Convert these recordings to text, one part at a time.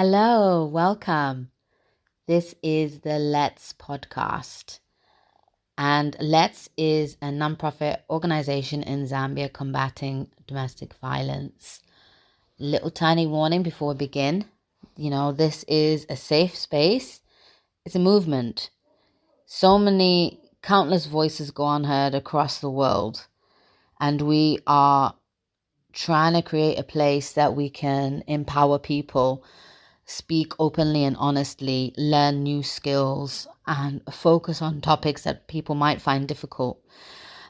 Hello, welcome. This is the Let's podcast. And Let's is a nonprofit organization in Zambia combating domestic violence. Little tiny warning before we begin. This is a safe space. It's a movement. So many countless voices go unheard across the world. And we are trying to create a place that we can empower people, speak openly and honestly, learn new skills, and focus on topics that people might find difficult.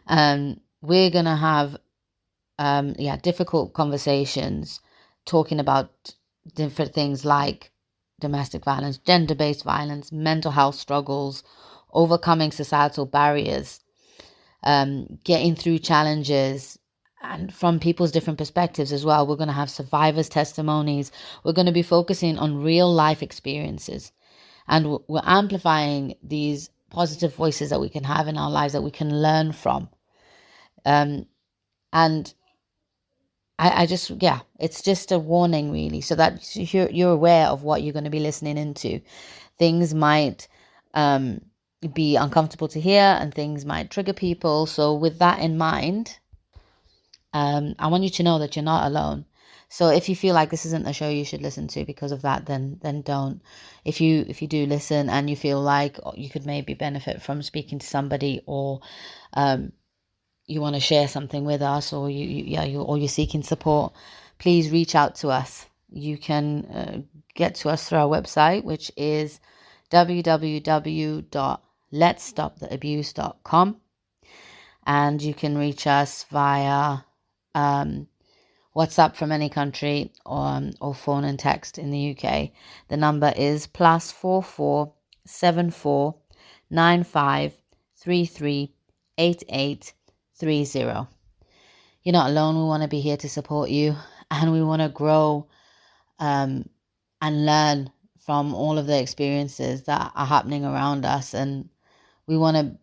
We're going to have difficult conversations talking about different things like domestic violence, gender-based violence, mental health struggles, overcoming societal barriers, getting through challenges, and from people's different perspectives as well. We're going to have survivors' testimonies. We're going to be focusing on real life experiences, and we're amplifying these positive voices that we can have in our lives that we can learn from. And I just, it's just a warning really, so that you're aware of what you're going to be listening into. Things might be uncomfortable to hear, and things might trigger people. So with that in mind, I want you to know that you're not alone. So if you feel like this isn't a show you should listen to because of that, then don't. If you do listen and you feel like you could maybe benefit from speaking to somebody, or you want to share something with us, or you're seeking support, please reach out to us. You can get to us through our website, which is www.letsstoptheabuse.com, and you can reach us via WhatsApp from any country, or phone and text in the UK. The number is +44 74 95 33 88 30. You're not alone. We want to be here to support you, and we want to grow and learn from all of the experiences that are happening around us, and we want to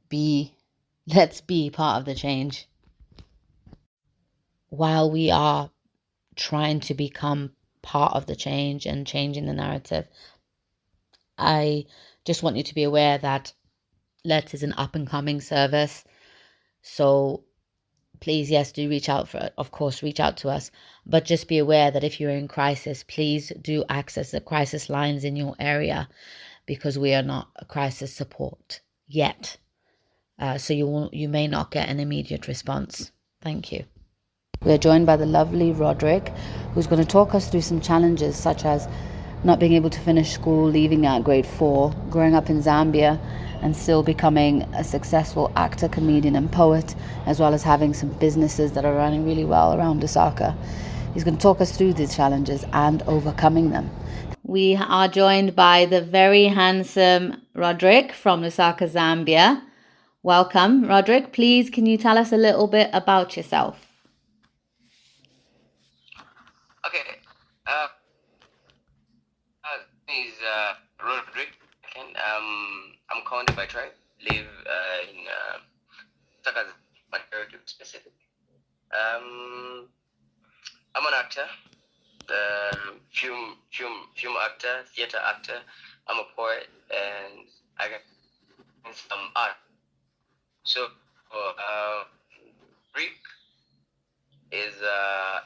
let's be part of the change. While we are trying to become part of the change and changing the narrative, I just want you to be aware that Let is an up-and-coming service. So please, yes, do reach out to us. But just be aware that if you're in crisis, please do access the crisis lines in your area, because we are not a crisis support yet. So you may not get an immediate response. Thank you. We are joined by the lovely Roderick, who's going to talk us through some challenges such as not being able to finish school, leaving at grade 4, growing up in Zambia, and still becoming a successful actor, comedian, and poet, as well as having some businesses that are running really well around Lusaka. He's going to talk us through these challenges and overcoming them. We are joined by the very handsome Roderick from Lusaka, Zambia. Welcome, Roderick. Please, can you tell us a little bit about yourself? Okay. My name is Roderick. I'm County by tribe. Live in Lusaka, to be specific. I'm an actor, film actor, theater actor. I'm a poet, and I can some art. So, Rick is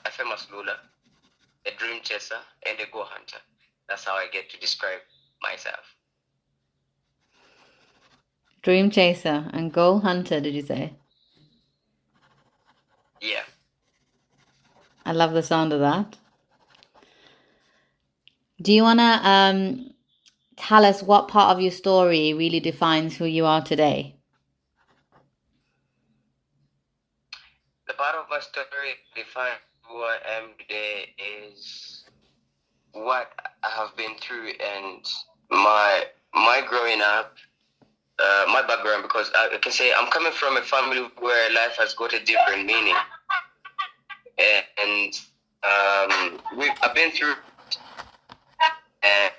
a famous Lula, a dream chaser, and a go hunter. That's how I get to describe myself. Dream chaser and goal hunter, did you say? Yeah. I love the sound of that. Do you want to tell us what part of your story really defines who you are today? The part of my story defines who I am today is what I have been through, and my growing up, my background, because I can say I'm coming from a family where life has got a different meaning, and I've been through, and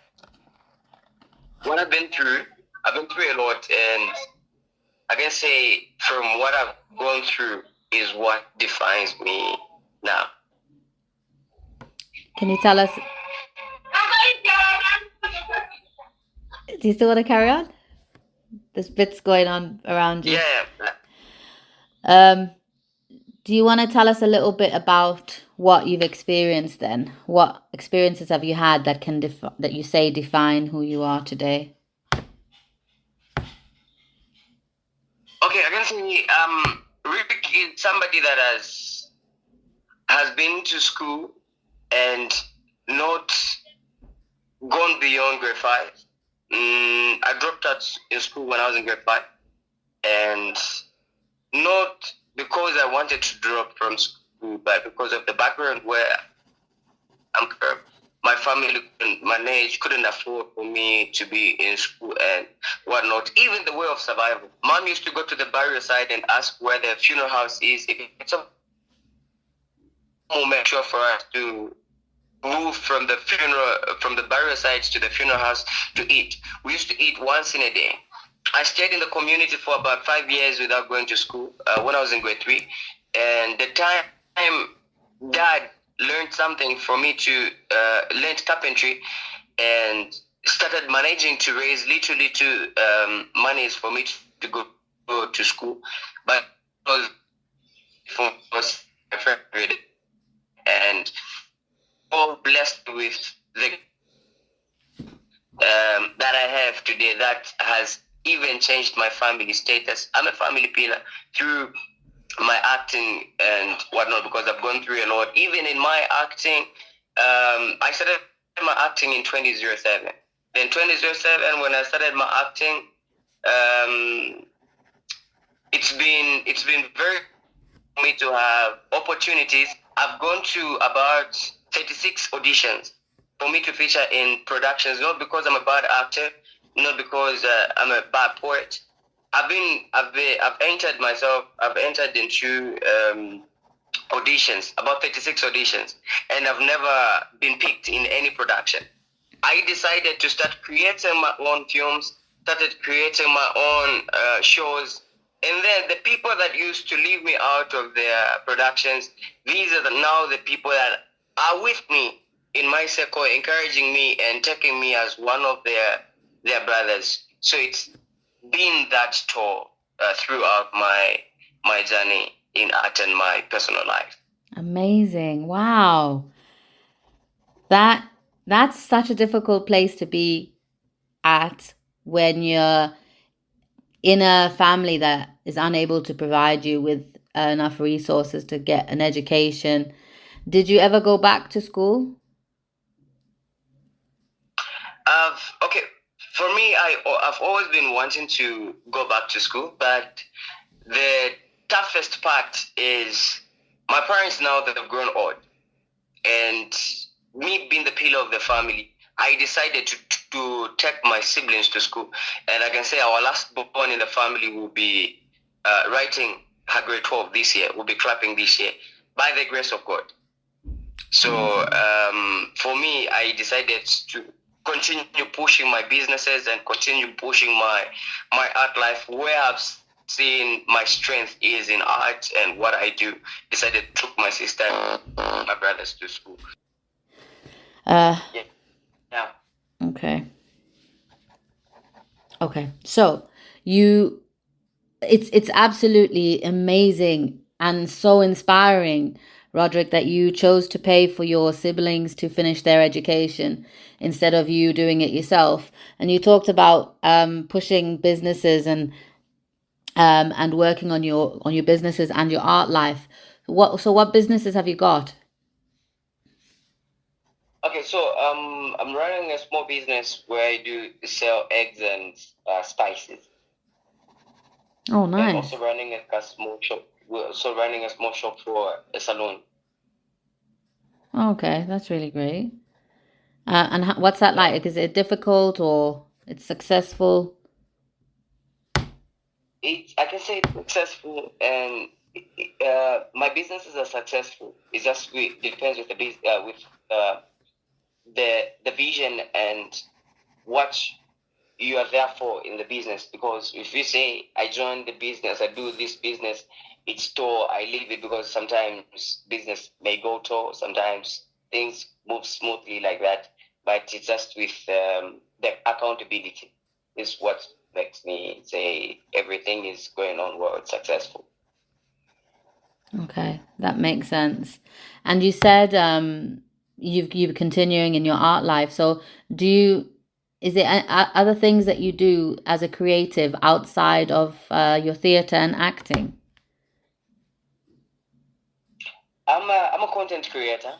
what I've been through a lot, and I can say from what I've gone through is what defines me now. Can you tell us? Do you still want to carry on? There's bits going on around you. Yeah. Do you want to tell us a little bit about what you've experienced then? What experiences have you had that can that you say define who you are today? Okay, I can say Rick is somebody that has been to school and not gone beyond grade 5. I dropped out in school when I was in grade 5, and not because I wanted to drop from school, but because of the background where I'm from. My family, my age couldn't afford for me to be in school and whatnot. Even the way of survival. Mom used to go to the burial site and ask where the funeral house is. If it's a moment sure for us to move from the burial sites to the funeral house to eat. We used to eat once in a day. I stayed in the community for about 5 years without going to school when I was in grade 3. And the time Dad learned something for me to learn carpentry and started managing to raise literally two monies for me to go to school. But it was for my friend and all blessed with the that I have today that has even changed my family status. I'm a family pillar through my acting and whatnot because I've gone through a lot. Even in my acting, I started my acting in 2007. Then 2007, when I started my acting, it's been very for me to have opportunities. I've gone to about 36 auditions for me to feature in productions, not because I'm a bad actor, not because I'm a bad poet. I've entered into auditions, about 36 auditions, and I've never been picked in any production. I decided to start creating my own films, started creating my own shows, and then the people that used to leave me out of their productions, these are now the people that are with me in my circle, encouraging me and taking me as one of their brothers. So it's been that tour throughout my journey in art and my personal life. Amazing. Wow. That's such a difficult place to be at when you're in a family that is unable to provide you with enough resources to get an education. Did you ever go back to school? Okay, for me, I've always been wanting to go back to school, but the toughest part is my parents now that have grown old, and me being the pillar of the family, I decided to take my siblings to school, and I can say our last born in the family will be writing her grade 12 this year. Will be clapping this year by the grace of God. So for me, I decided to continue pushing my businesses and continue pushing my art life where I've seen my strength is in art and what I do. Decided to took my sister and my brothers to school. Yeah. Okay. So it's absolutely amazing and so inspiring, Roderick, that you chose to pay for your siblings to finish their education instead of you doing it yourself. And you talked about pushing businesses and working on your businesses and your art life. What businesses have you got? Okay, so I'm running a small business where I do sell eggs and spices. Oh, nice. And also running a small shop. We're also running a small shop for a salon. Okay, that's really great. And what's that like? Is it difficult or it's successful? I can say it's successful, and my businesses are successful. It just depends with the vision and what you are there for in the business. Because if you say I joined the business, I do this business, it's tour, I leave it because sometimes business may go tour, sometimes things move smoothly like that. But it's just with the accountability. is what makes me say everything is going on well, it's successful. Okay, that makes sense. And you said you're continuing in your art life. So is it other things that you do as a creative outside of your theater and acting? I'm a content creator.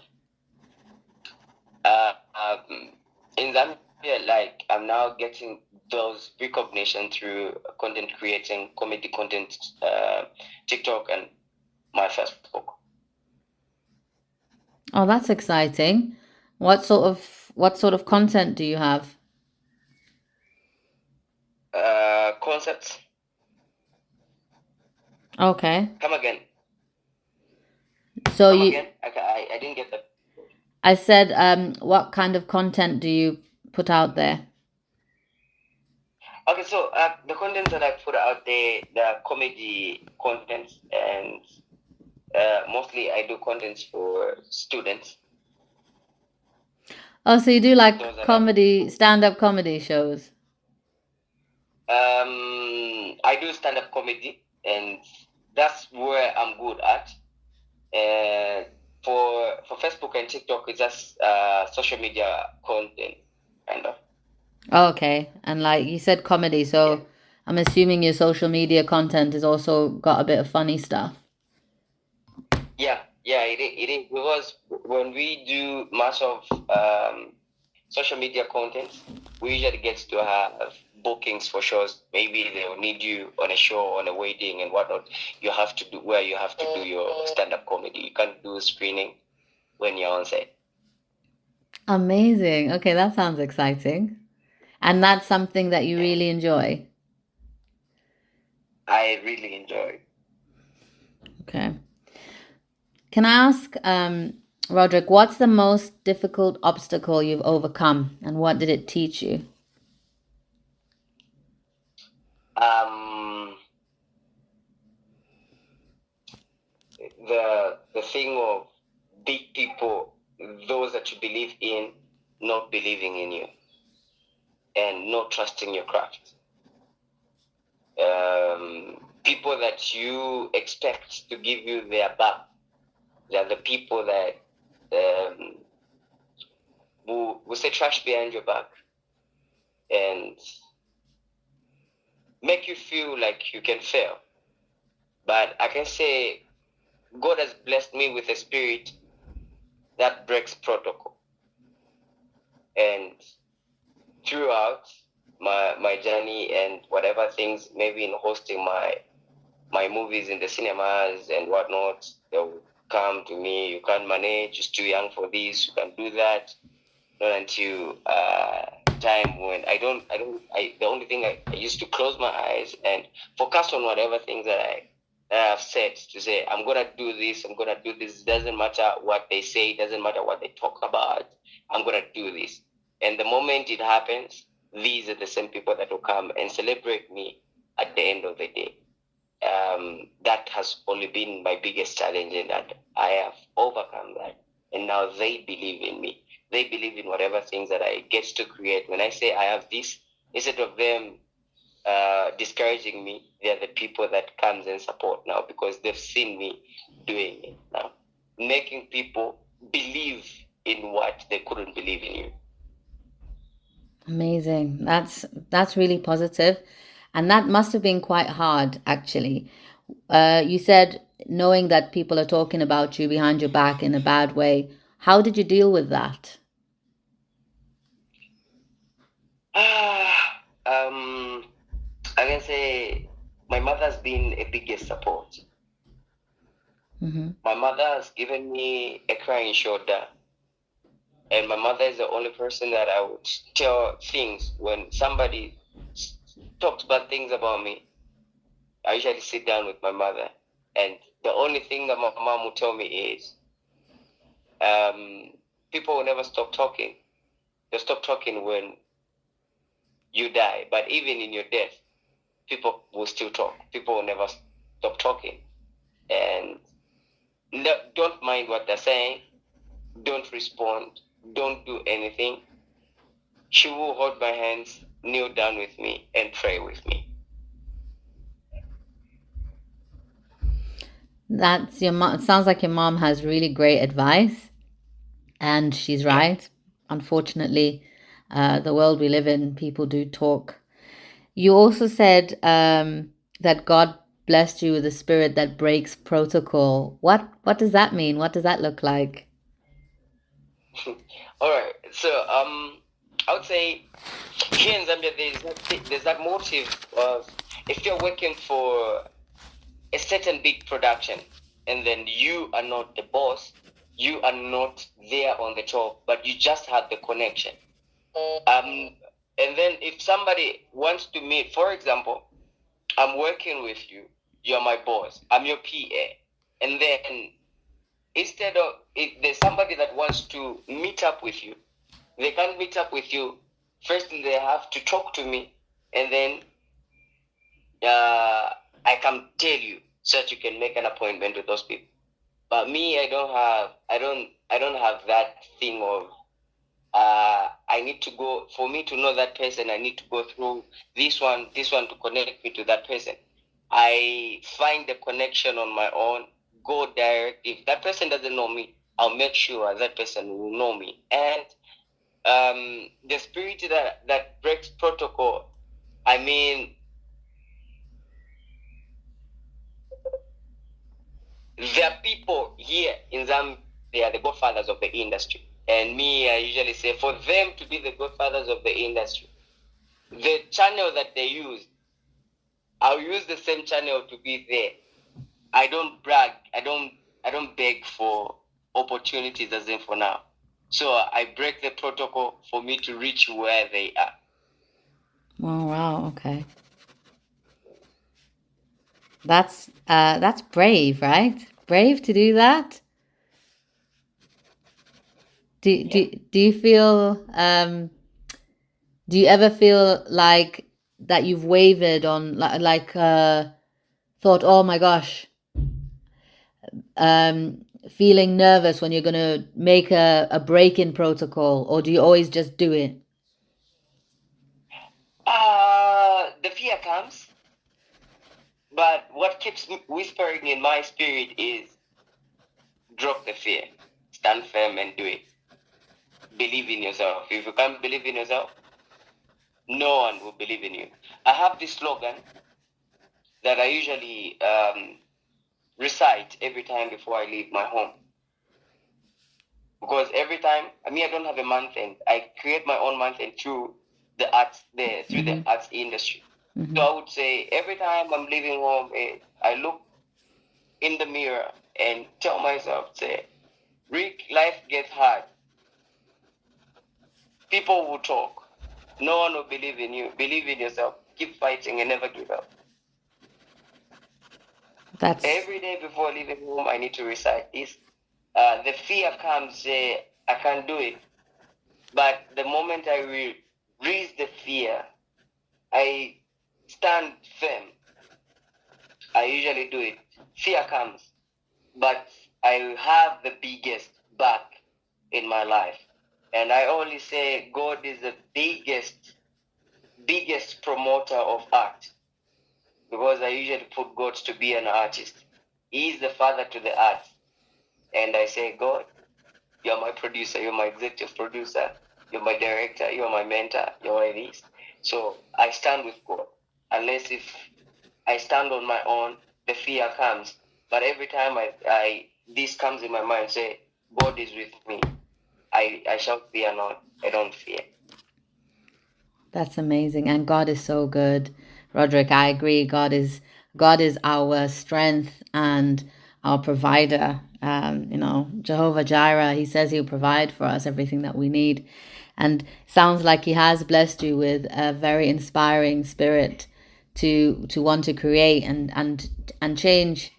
In Zambia, like I'm now getting those recognition through content creating, comedy content, TikTok, and my Facebook. Oh, that's exciting. What sort of content do you have? Concepts. Okay. Come again. So Come again. I didn't get that. I said, what kind of content do you put out there? Okay, so the content that I put out there, the comedy content, and mostly I do contents for students. Oh, so you do like comedy, stand-up comedy shows? I do stand-up comedy, and that's where I'm good at. And for Facebook and TikTok, it's just social media content, kind of. Oh, okay. And like you said, comedy. So yeah. I'm assuming your social media content has also got a bit of funny stuff. Yeah, it is because when we do much of social media content, we usually get to have bookings for shows. Maybe they'll need you on a show, on a wedding and whatnot. You have to do your stand-up comedy. You can't do screening when you're on set. Amazing. Okay, that sounds exciting. And that's something that you really enjoy? I really enjoy. Okay. Can I ask, Roderick, what's the most difficult obstacle you've overcome and what did it teach you? The thing of big people, those that you believe in, not believing in you and not trusting your craft. People that you expect to give you their back, they're the people that will say trash behind your back and make you feel like you can fail. But I can say God has blessed me with a spirit that breaks protocol. And throughout my journey and whatever things, maybe in hosting my movies in the cinemas and whatnot, they'll come to me, you can't manage, you're too young for this, you can do that. Not until time when the only thing I used to close my eyes and focus on whatever things that I have said, to say I'm gonna do this, it doesn't matter what they say, it doesn't matter what they talk about, I'm gonna do this. And the moment it happens, these are the same people that will come and celebrate me at the end of the day. That has only been my biggest challenge, and that I have overcome that. And now they believe in me. They believe in whatever things that I get to create. When I say I have this, instead of them discouraging me, they are the people that comes and support now because they've seen me doing it now. Making people believe in what they couldn't believe in you. Amazing. That's really positive. And that must have been quite hard, actually. You said knowing that people are talking about you behind your back in a bad way. How did you deal with that? I can say my mother has been a biggest support. Mm-hmm. My mother has given me a crying shoulder. And my mother is the only person that I would tell things when somebody talks bad things about me. I usually sit down with my mother. And the only thing that my mom will tell me is, people will never stop talking. They'll stop talking when you die. But even in your death, people will still talk. People will never stop talking. And don't mind what they're saying. Don't respond. Don't do anything. She will hold my hands kneel down with me and pray with me. That's your mom. It sounds like your mom has really great advice, and she's right. Unfortunately, the world we live in, people do talk. You also said that God blessed you with a spirit that breaks protocol. What does that mean? What does that look like? All right. So I would say here in Zambia there's that motive of, if you're working for a certain big production and then you are not the boss, you are not there on the top, but you just have the connection. And then if somebody wants to meet, for example, I'm working with you, you're my boss, I'm your PA, and then instead of, if there's somebody that wants to meet up with you, they can't meet up with you. Firstly, they have to talk to me, and then I can tell you so that you can make an appointment with those people. But me, I don't have that thing of I need to go, for me to know that person, I need to go through this one to connect me to that person. I find the connection on my own, go direct. If that person doesn't know me, I'll make sure that person will know me. And the spirit that breaks protocol, I mean, there are people here in Zambia, they are the godfathers of the industry. And me, I usually say, for them to be the godfathers of the industry, the channel that they use, I'll use the same channel to be there. I don't brag. I don't beg for opportunities as in for now. So I break the protocol for me to reach where they are. Oh wow, okay. That's brave, right? Brave to do that. Do you feel do you ever feel like that you've wavered on thought, oh my gosh, feeling nervous when you're gonna make a break in protocol, or do you always just do it? The fear comes, but what keeps whispering in my spirit is, drop the fear, stand firm and do it. Believe in yourself. If you can't believe in yourself, no one will believe in you. I have this slogan that I usually recite every time before I leave my home. Because every time, I don't have a month end. I create my own month end through the arts, the arts industry. Mm-hmm. So I would say every time I'm leaving home, I look in the mirror and tell myself, say, Rick, life gets hard. People will talk. No one will believe in you. Believe in yourself. Keep fighting and never give up. That's every day before leaving home, I need to recite this. The fear comes, I can't do it. But the moment I release the fear, I stand firm. I usually do it. Fear comes, but I have the biggest back in my life. And I only say God is the biggest promoter of art, because I usually put God to be an artist. He is the father to the art. And I say, God, you're my producer, you're my executive producer, you're my director, you're my mentor, you're my this. So I stand with God. Unless if I stand on my own, the fear comes. But every time this comes in my mind, say, God is with me. I shall fear not. I don't fear. That's amazing. And God is so good. Roderick, I agree. God is our strength and our provider. Jehovah Jireh, he says he'll provide for us everything that we need. And sounds like he has blessed you with a very inspiring spirit to want to create and change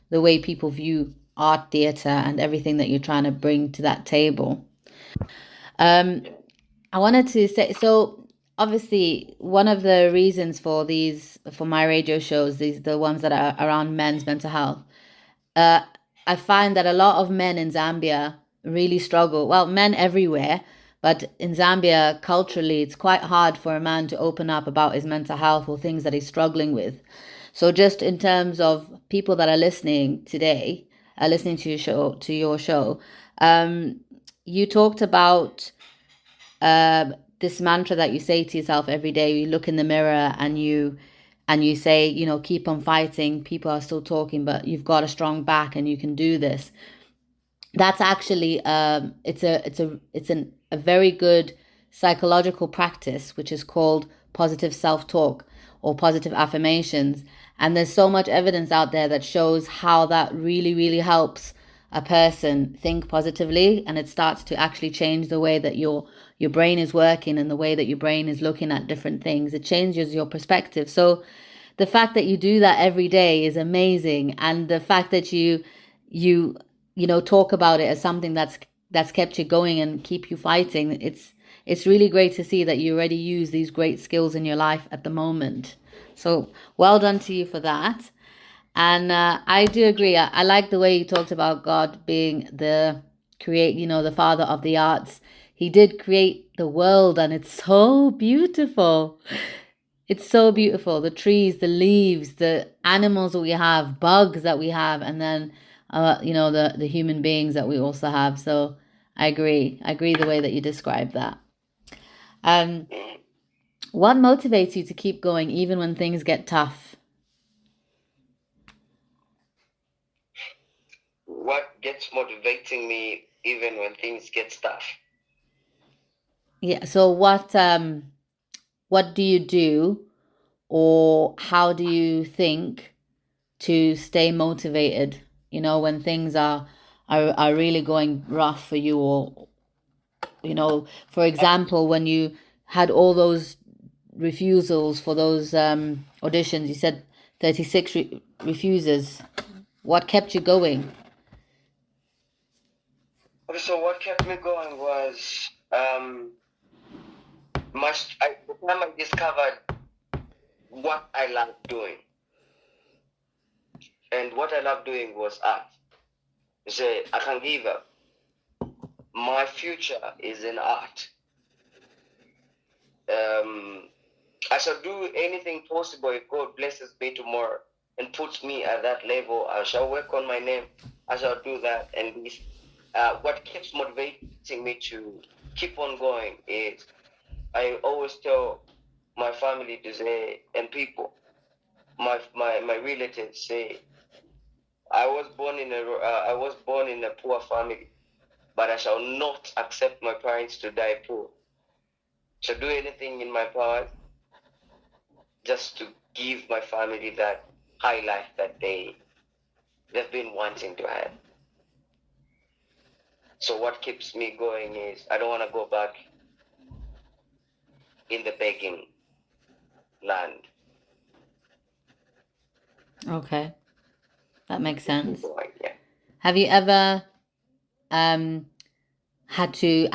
the way people view art, theatre, and everything that you're trying to bring to that table. I wanted to say, so obviously one of the reasons for my radio shows, the ones that are around men's mental health, I find that a lot of men in Zambia really struggle. Well, men everywhere, But in Zambia, culturally, it's quite hard for a man to open up about his mental health or things that he's struggling with. So just in terms of people that are listening today, listening to your show, you talked about this mantra that you say to yourself every day. You look in the mirror and you say, you know, keep on fighting. People are still talking, but you've got a strong back and you can do this. That's actually it's a very good psychological practice, which is called positive self-talk or positive affirmations. And there's so much evidence out there that shows how that really, really helps a person think positively, and it starts to actually change the way that your brain is working and the way that your brain is looking at different things. It changes your perspective. So the fact that you do that every day is amazing, and the fact that you know talk about it as something that's kept you going and keep you fighting, it's really great to see that you already use these great skills in your life at the moment. So well done to you for that. And I do agree. I like the way you talked about God being the the father of the arts. He did create the world, and it's so beautiful. It's so beautiful. The trees, the leaves, the animals that we have, bugs that we have, and then the human beings that we also have. So I agree. I agree the way that you describe that. Um, what motivates you to keep going even when things get tough? What gets motivating me even when things get tough? Yeah. So what do you do, or how do you think to stay motivated? You know, when things are really going rough for you, or for example, when you had all those refusals for those auditions, you said 36 refuses. What kept you going? Okay, so what kept me going was the time I discovered what I love doing. And what I love doing was art. I said, I can't give up. My future is in art. I shall do anything possible if God blesses me tomorrow and puts me at that level. I shall work on my name. I shall do that. And what keeps motivating me to keep on going is I always tell my family to say, and people, my relatives say, I was born in a poor family, but I shall not accept my parents to die poor. Shall do anything in my power just to give my family that high life that they've been wanting to have. So what keeps me going is I don't want to go back in the begging land. Okay, that makes sense. Yeah. Have you ever had to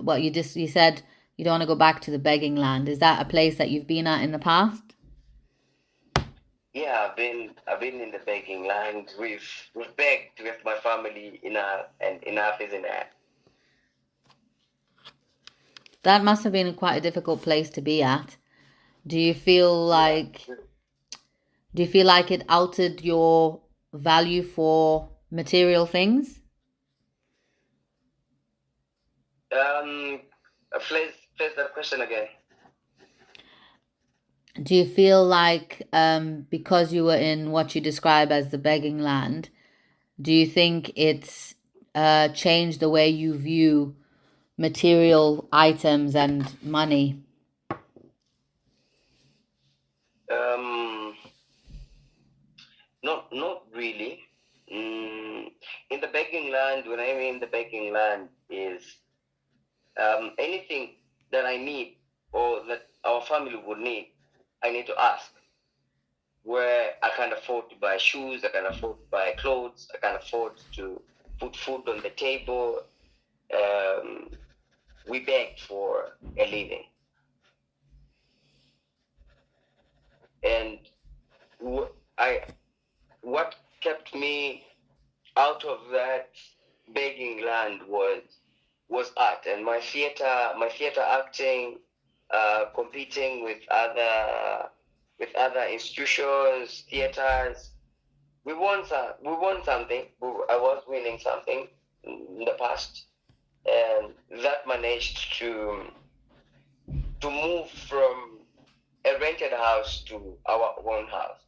well, you said you don't want to go back to the begging land. Is that a place that you've been at in the past? Yeah, I've been in the begging land. We've begged with my family and enough is enough. That must have been quite a difficult place to be at. Do you feel like it altered your value for material things? Please that question again. Do you feel like because you were in what you describe as the begging land, do you think it's changed the way you view material items and money? Not really. In the begging land, when I mean the begging land is anything that I need or that our family would need, I need to ask. Where I can afford to buy shoes, I can afford to buy clothes, I can afford to put food on the table. We beg for a living. And what kept me out of that begging land was was art, and my theater acting, competing with other institutions, theaters. We won something. I was winning something in the past, and that managed to move from a rented house to our own house.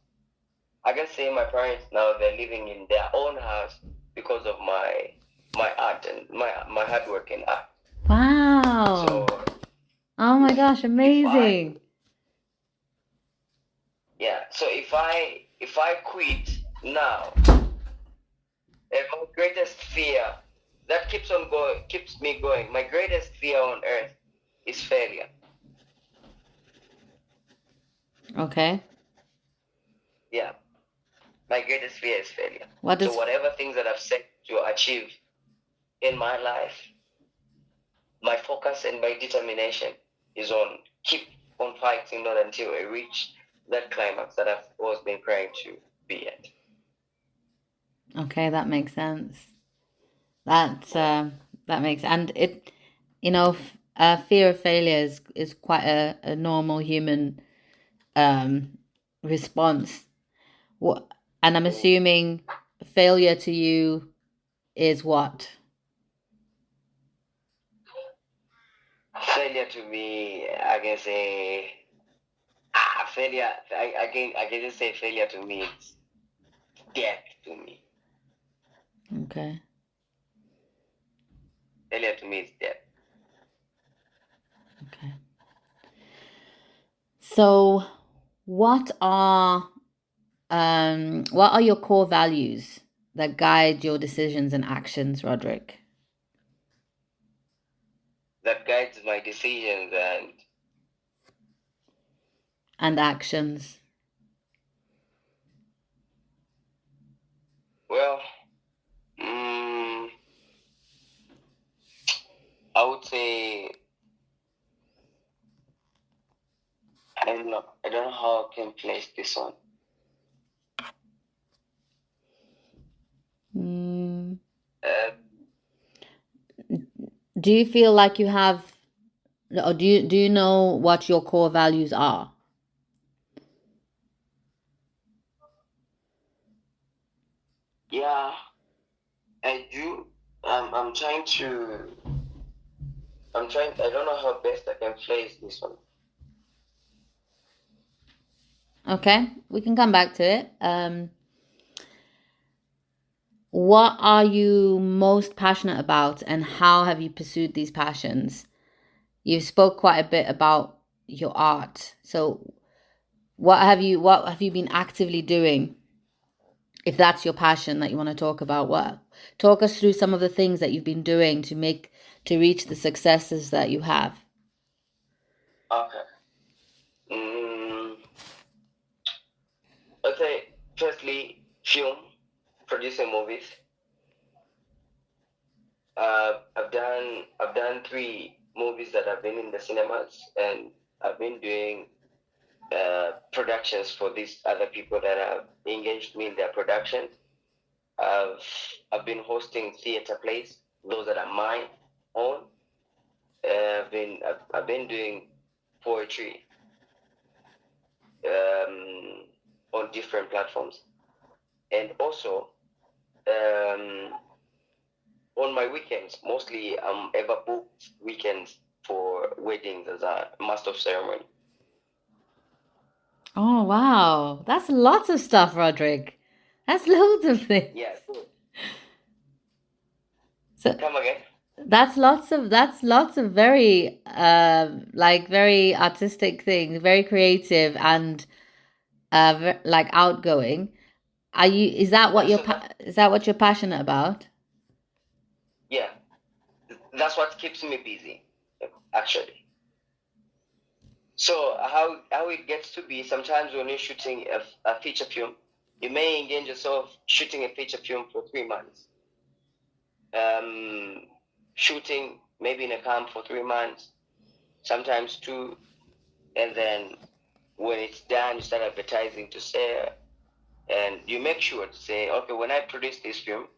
I can say my parents now, they're living in their own house because of my art and my hard work in art. Wow. So, oh my gosh, amazing. So if I quit now, and my greatest fear that keeps me going, my greatest fear on earth is failure. Okay. Yeah. My greatest fear is failure. So whatever things that I've set to achieve in my life, my focus and my determination is on keep on fighting, not until I reach that climax that I've always been trying to be at. Okay, that makes sense. That makes, and it, fear of failure is quite a normal human response. What, and I'm assuming failure to you is what? Failure to me, I can say, failure. I can just say failure to me is death to me. Okay. Failure to me is death. Okay. So, what are your core values that guide your decisions and actions, Roderick? That guides my decisions and actions. Well, I would say I don't know how I can place this one. Do you feel like you have, or do you know what your core values are? Yeah, I do. I'm trying. I don't know how best I can place this one. Okay, we can come back to it. What are you most passionate about, and how have you pursued these passions? You spoke quite a bit about your art. So, what have you been actively doing? If that's your passion that you want to talk about, talk us through some of the things that you've been doing to reach the successes that you have. Okay. Okay. Firstly, film, producing movies. I've done 3 movies that have been in the cinemas, and I've been doing productions for these other people that have engaged me in their production. I've been hosting theater plays, those that are mine own. I've been doing poetry on different platforms, and also on my weekends, mostly I'm ever booked weekends for weddings as a master of ceremony. Oh wow, that's lots of stuff, Roderick. That's loads of things. Yeah. So come again. That's lots of very very artistic things, very creative and like outgoing. Is that what you're passionate about? Yeah, that's what keeps me busy, actually. So how it gets to be, sometimes when you're shooting a feature film, you may engage yourself shooting a feature film for 3 months. Shooting maybe in a camp for 3 months, sometimes 2, and then when it's done, you start advertising to sell, and you make sure to say, okay, when I produce this film,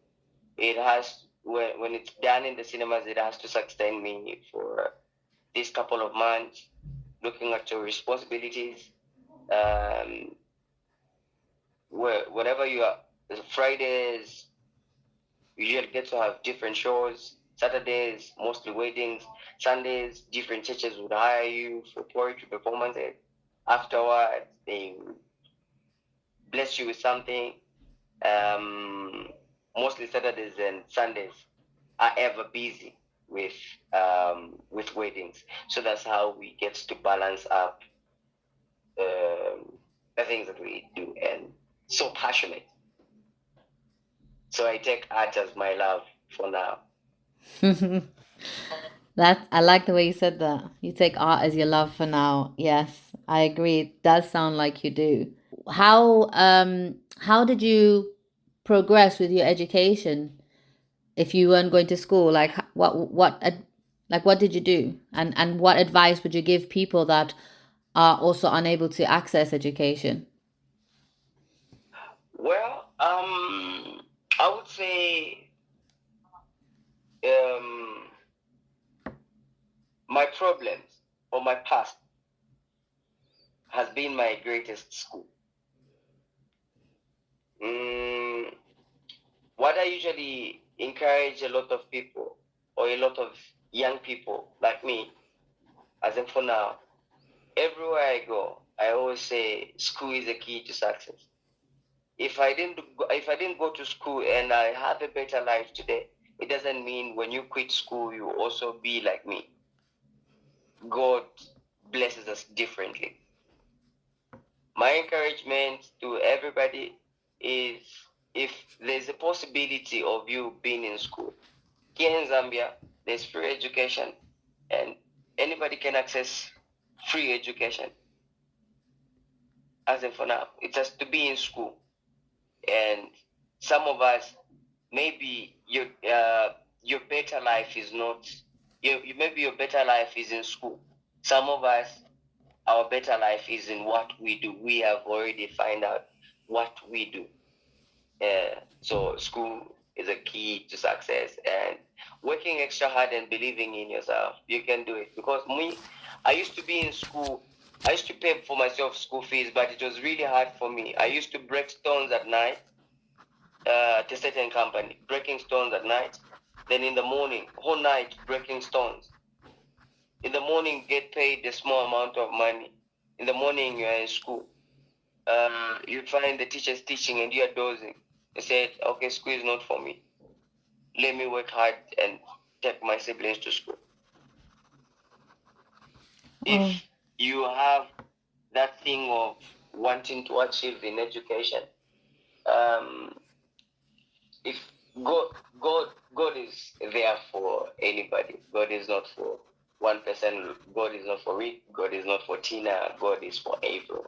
it has when it's done in the cinemas, it has to sustain me for this couple of months, looking at your responsibilities. Whenever you are, Fridays, you get to have different shows. Saturdays, mostly weddings. Sundays, different churches would hire you for poetry performances. Afterwards, they bless you with something. Mostly Saturdays and Sundays are ever busy with weddings. So that's how we get to balance up the things that we do, and so passionate. So I take art as my love for now. I like the way you said that. You take art as your love for now. Yes, I agree. It does sound like you do. How did you progress with your education if you weren't going to school? Like what did you do? And what advice would you give people that are also unable to access education? Well, I would say my problems or my past has been my greatest school. What I usually encourage a lot of people or a lot of young people like me, as in for now, everywhere I go, I always say school is the key to success. If I didn't go to school and I have a better life today, it doesn't mean when you quit school you also be like me. God blesses us differently. My encouragement to everybody is, if there's a possibility of you being in school, here in Zambia, there's free education and anybody can access free education. As in for now, it has to be in school. And some of us, maybe your better life is not, maybe your better life is in school. Some of us, our better life is in what we do. We have already found out what we do. So school is a key to success, and working extra hard and believing in yourself, you can do it. Because I used to be in school. I used to pay for myself school fees, but it was really hard for me. I used to break stones at night to certain company, breaking stones at night. Then in the morning, whole night breaking stones. In the morning, get paid a small amount of money. In the morning, you're in school. You find the teachers teaching and you're dozing. They said, okay, school is not for me. Let me work hard and take my siblings to school. If you have that thing of wanting to achieve in education, if God is there for anybody. God is not for one person. God is not for Rick. God is not for Tina. God is for everyone.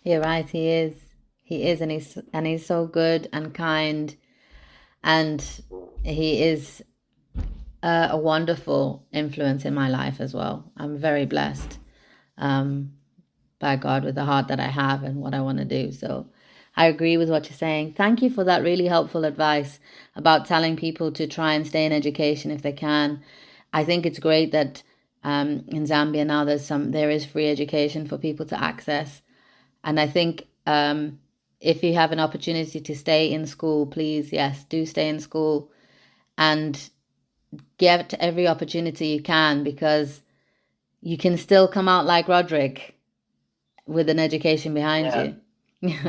You're right, he is. He is, and he's so good and kind, and he is a wonderful influence in my life as well. I'm very blessed by God with the heart that I have and what I want to do. So I agree with what you're saying. Thank you for that really helpful advice about telling people to try and stay in education if they can. I think it's great that in Zambia now there is free education for people to access. And I think if you have an opportunity to stay in school, please, yes, do stay in school and get every opportunity you can, because you can still come out like Roderick with an education behind you.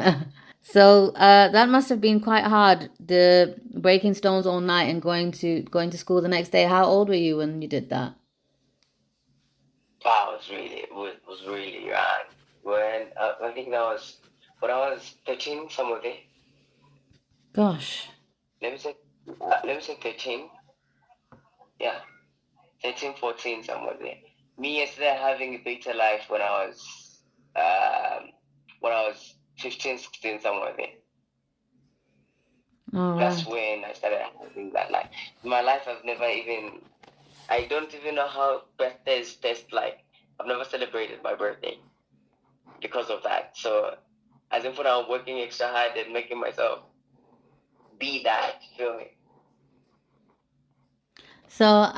So that must have been quite hard, the breaking stones all night and going to school the next day. How old were you when you did that? Wow, it was really young. When I think that was when I was 13, somewhere there. Gosh. Let me say 13. Yeah, 13, 14, somewhere there. Me yesterday having a better life when I was 15, 16, somewhere there. That's when I started having that life. In my life, I don't even know how birthdays taste like. I've never celebrated my birthday because of that. So, as in for now, I'm working extra hard and making myself be that. Feel me? So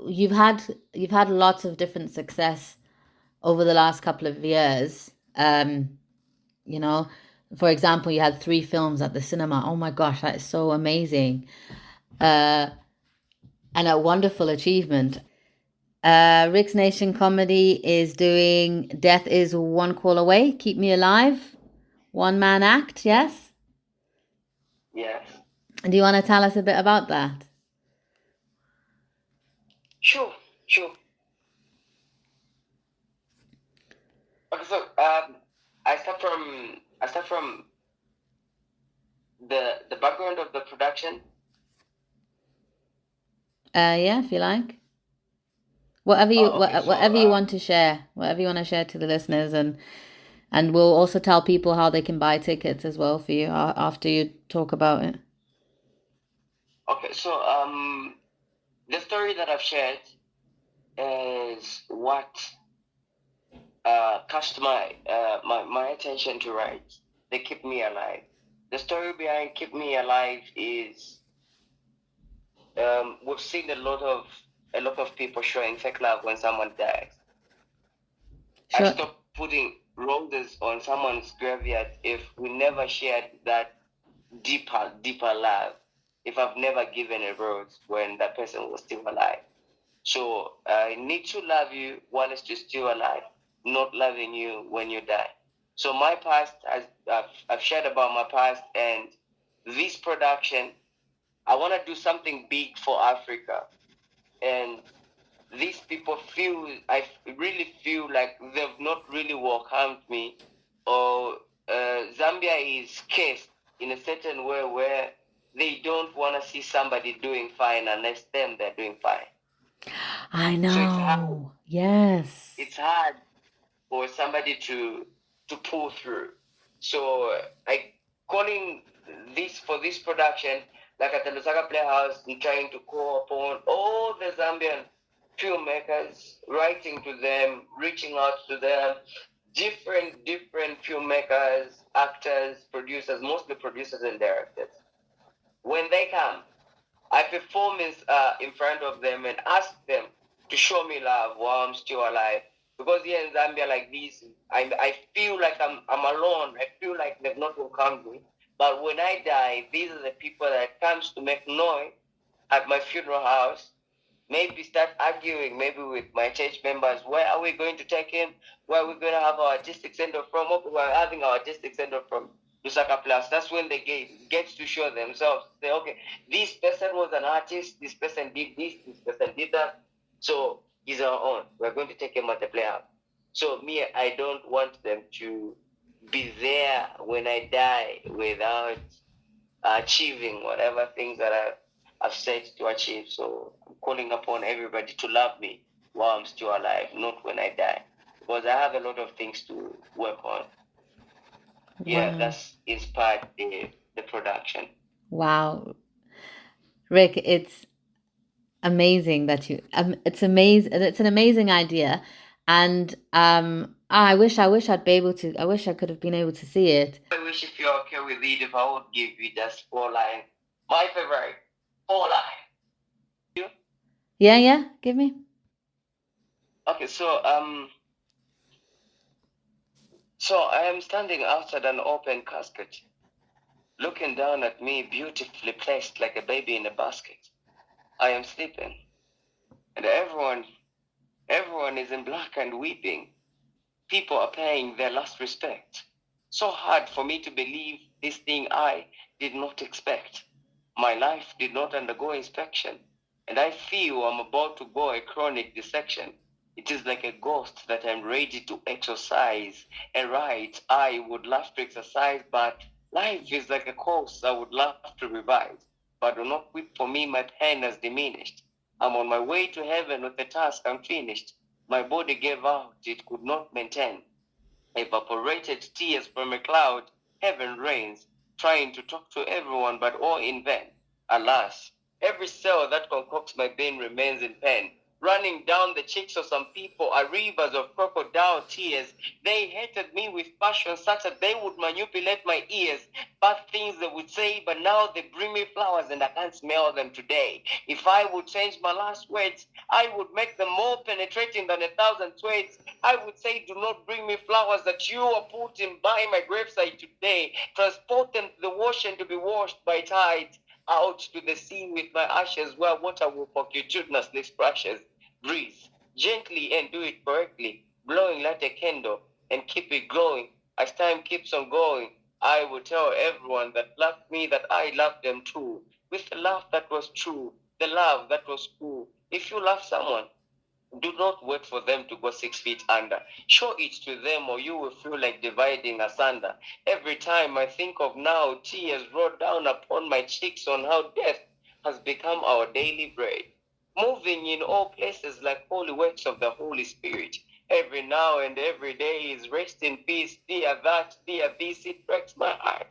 you've had lots of different success over the last couple of years. You know, for example, you had 3 films at the cinema. Oh my gosh, that is so amazing. And a wonderful achievement. Rick's Nation Comedy is doing Death is One Call Away, Keep Me Alive, one man act, yes? Yes. Do you want to tell us a bit about that? Sure. Okay, so I start from the background of the production. Yeah, if you like. Whatever you whatever you want to share, whatever you want to share to the listeners, and we'll also tell people how they can buy tickets as well for you after you talk about it. Okay, so the story that I've shared is what catched my attention to write. They Keep Me Alive. The story behind Keep Me Alive is we've seen a lot of people showing fake love when someone dies. Sure. I stopped putting roses on someone's graveyard if we never shared that deeper love. If I've never given a rose when that person was still alive. So I need to love you while it's still alive, not loving you when you die. So my past, I've shared about my past, and this production, I want to do something big for Africa. And these people I really feel like they've not really welcomed me, or Zambia is cast in a certain way where they don't want to see somebody doing fine unless they're doing fine. I know. So it's hard. Yes. It's hard for somebody to pull through. So I calling this production, like at the Lusaka Playhouse, I'm trying to call upon all the Zambian filmmakers, writing to them, reaching out to them, different filmmakers, actors, producers, mostly producers and directors. When they come, I perform in front of them and ask them to show me love while I'm still alive. Because here in Zambia, like this, I feel like I'm alone. I feel like they've not welcomed me. But when I die, these are the people that comes to make noise at my funeral house. Maybe start arguing, maybe with my church members. Where are we going to take him? Where are we going to have our artistic center from? Okay, we're having our artistic center from Lusaka Plus. That's when they get to show themselves. Say, okay, this person was an artist. This person did this. This person did that. So he's our own. We're going to take him at the playhouse. So me, I don't want them to be there when I die without achieving whatever things that I've set to achieve. So I'm calling upon everybody to love me while I'm still alive, not when I die, because I have a lot of things to work on. Yeah, that's inspired the production. Wow, Rick, it's amazing that you. It's amazing. It's an amazing idea, and I wish I'd be able to. I wish I could have been able to see it. I wish, if you're okay with it, if I would give you just 4 lines. My favorite 4 lines. Yeah, give me. Okay, so I am standing outside an open casket, looking down at me, beautifully placed like a baby in a basket. I am sleeping, and everyone is in black and weeping. People are paying their last respect. So hard for me to believe this thing I did not expect. My life did not undergo inspection, and I feel I'm about to go a chronic dissection. It is like a ghost that I'm ready to exorcise. And right, I would love to exercise, but life is like a course I would love to revise. But do not weep for me, my pain has diminished. I'm on my way to heaven with the task unfinished. My body gave out, it could not maintain. Evaporated tears from a cloud, heaven rains, trying to talk to everyone, but all in vain. Alas, every cell that concocts my pain remains in pain. running down the cheeks of some people are rivers of crocodile tears. They hated me with passion such that they would manipulate my ears. Bad things they would say, but now they bring me flowers and I can't smell them today. If I would change my last words, I would make them more penetrating than 1,000 words. I would say, do not bring me flowers that you are putting by my graveside today. Transport them to the ocean to be washed by tides, out to the sea with my ashes, where water will fortuitously splashes. Breathe gently and do it correctly, blowing like a candle and keep it glowing. As time keeps on going, I will tell everyone that loved me that I loved them too, with the love that was true, the love that was cool. If you love someone, do not wait for them to go 6 feet under. Show it to them, or you will feel like dividing asunder. Every time I think of now, tears roll down upon my cheeks on how death has become our daily bread. Moving in all places like holy works of the Holy Spirit. Every now and every day is rest in peace, dear that, dear this, it breaks my heart.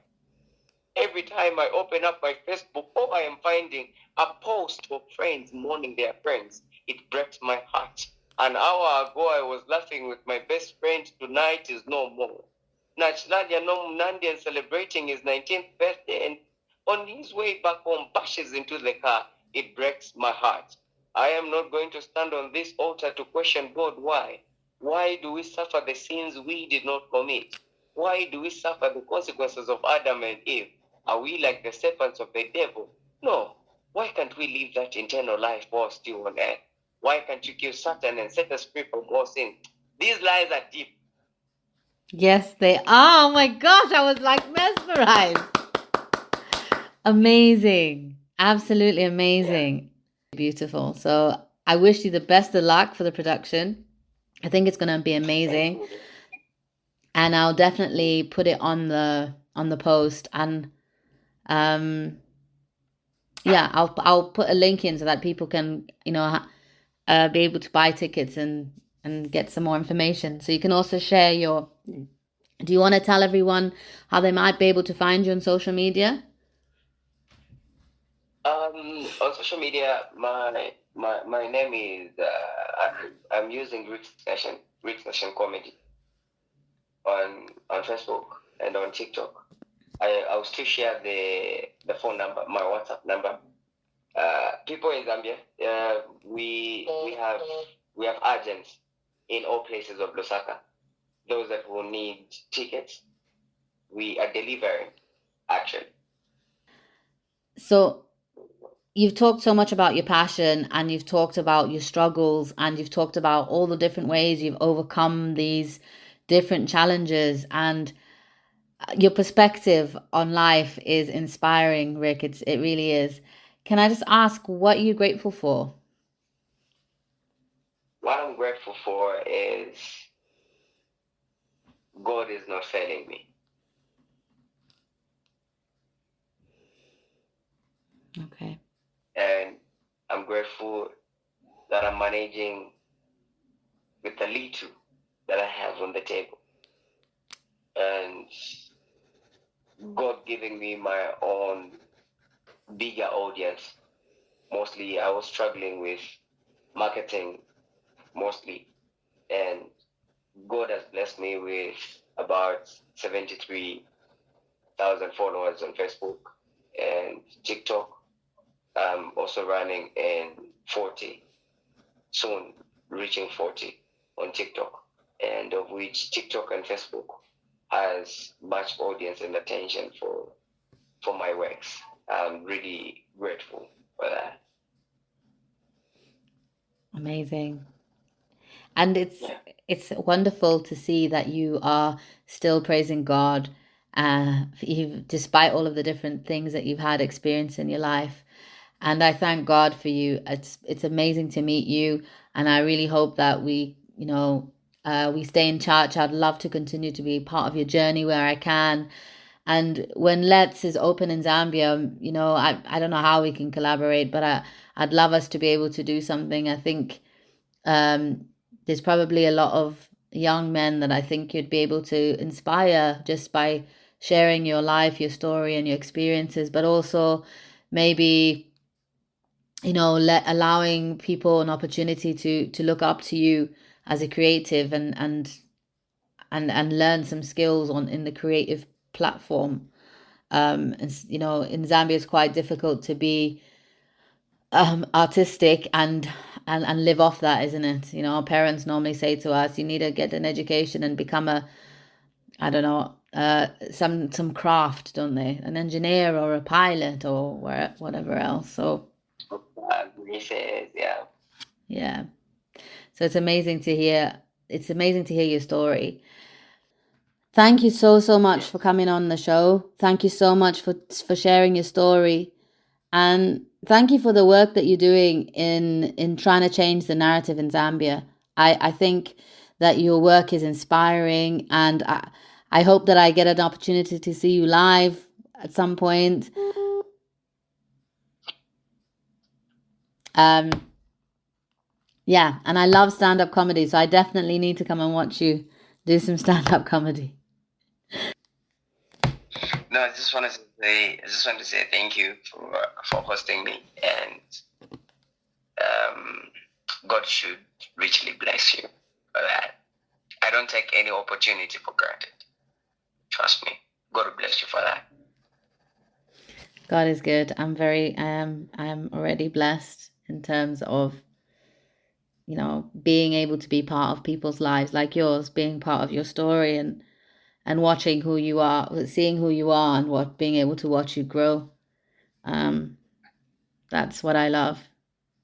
Every time I open up my Facebook, all I am finding a post of friends mourning their friends. It breaks my heart. An hour ago, I was laughing with my best friend. Tonight is no more. Nadia no Nandi and celebrating his 19th birthday, and on his way back home, bashes into the car. It breaks my heart. I am not going to stand on this altar to question God why. Why do we suffer the sins we did not commit? Why do we suffer the consequences of Adam and Eve? Are we like the serpents of the devil? No. Why can't we live that eternal life while still on earth? Why can't you kill Satan and set us free from all sin? These lies are deep. Yes, they are. Oh my gosh, I was like mesmerized. Amazing. Absolutely amazing. Yeah. Beautiful. So I wish you the best of luck for the production. I think it's going to be amazing. And I'll definitely put it on the post, and yeah, I'll put a link in so that people can, be able to buy tickets and get some more information. So you can also share your. Do you want to tell everyone how they might be able to find you on social media? On social media, my name is I'm using Greek Nation Comedy on Facebook and on TikTok. I'll still share the phone number, my WhatsApp number. People in Zambia, we have agents in all places of Lusaka. Those that will need tickets, we are delivering, actually. So you've talked so much about your passion, and you've talked about your struggles, and you've talked about all the different ways you've overcome these different challenges, and your perspective on life is inspiring, Rick. It really is. Can I just ask, what are you grateful for? What I'm grateful for is God is not failing me. Okay. And I'm grateful that I'm managing with the little that I have on the table. And God giving me my own bigger audience. Mostly I was struggling with marketing mostly, and God has blessed me with about 73,000 followers on Facebook and TikTok. I'm also running in 40, soon reaching 40 on TikTok, and of which TikTok and Facebook has much audience and attention for my works. I'm really grateful for that. Amazing. And it's wonderful to see that you are still praising God, despite all of the different things that you've had experience in your life. And I thank God for you. It's amazing to meet you, and I really hope that we stay in touch. I'd love to continue to be part of your journey where I can. And when Let's is open in Zambia, I don't know how we can collaborate, but I'd love us to be able to do something. I think there's probably a lot of young men that I think you'd be able to inspire just by sharing your life, your story, and your experiences, but also maybe allowing people an opportunity to look up to you as a creative and learn some skills in the creative platform. And in Zambia it's quite difficult to be artistic and live off that, isn't it? Our parents normally say to us, you need to get an education and become I don't know, some craft, don't they? An engineer or a pilot or whatever else. So Yeah. yeah. So it's amazing to hear. It's amazing to hear your story. Thank you so much for coming on the show. Thank you so much for sharing your story. And thank you for the work that you're doing in trying to change the narrative in Zambia. I think that your work is inspiring, and I hope that I get an opportunity to see you live at some point. Yeah, and I love stand-up comedy, so I definitely need to come and watch you do some stand-up comedy. No, I just want to say thank you for hosting me, and God should richly bless you for that. I don't take any opportunity for granted. Trust me. God will bless you for that. God is good. I'm already blessed in terms of, being able to be part of people's lives like yours, being part of your story and watching who you are, seeing who you are and being able to watch you grow. That's what I love.